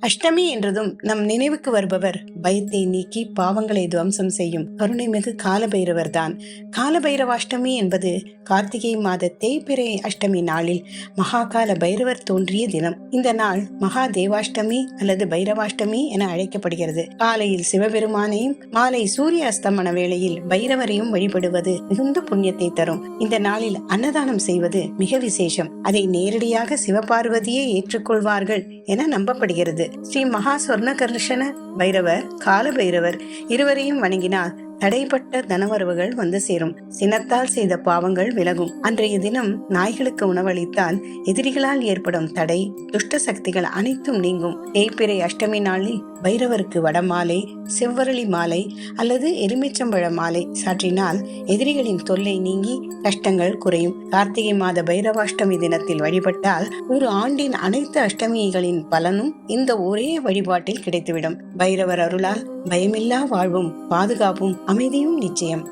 அஷ்டமி என்றதும் நம் நினைவுக்கு வருபவர் பயத்தை நீக்கி பாவங்களை துவம்சம் செய்யும் கருணைமிகு காலபைரவர் தான். காலபைரவாஷ்டமி என்பது கார்த்திகை மாத தேய்பிறை அஷ்டமி நாளில் மகாகால பைரவர் தோன்றிய தினம். இந்த நாள் மகா தேவாஷ்டமி அல்லது பைரவாஷ்டமி என அழைக்கப்படுகிறது. காலையில் சிவபெருமானையும் மாலை சூரிய அஸ்தமன வேளையில் பைரவரையும் வழிபடுவது மிகுந்த புண்ணியத்தை தரும். இந்த நாளில் அன்னதானம் செய்வது மிக விசேஷம். அதை நேரடியாக சிவபார்வதியை ஏற்றுக்கொள்வார்கள் என நம்பப்படுகிறது. ஸ்ரீ மகா சொர்ணகர்ஷண பைரவர், கால பைரவர் இருவரையும் வணங்கினால் தடைப்பட்ட தனவரவுகள் வந்து சேரும். சினத்தால் செய்த பாவங்கள் விலகும். அன்றைய தினம் நாய்களுக்கு உணவளித்தால் எதிரிகளால் ஏற்படும் தடை, துஷ்ட சக்திகள் அனைத்தும் நீங்கும். தேய்பிறை அஷ்டமி நாளில் பைரவருக்கு வடமாலை, செவ்வரளி மாலை அல்லது எலுமிச்சம்பழ மாலை சாற்றினால் எதிரிகளின் தொல்லை நீங்கி கஷ்டங்கள் குறையும். கார்த்திகை மாத பைரவாஷ்டமி தினத்தில் வழிபட்டால் ஒரு ஆண்டின் அனைத்து அஷ்டமிகளின் பலனும் இந்த ஒரே வழிபாட்டில் கிடைத்துவிடும். பைரவர் அருளால் பயமில்லா வாழ்வும் பாதுகாப்பும் அமைதியும் நிச்சயம்.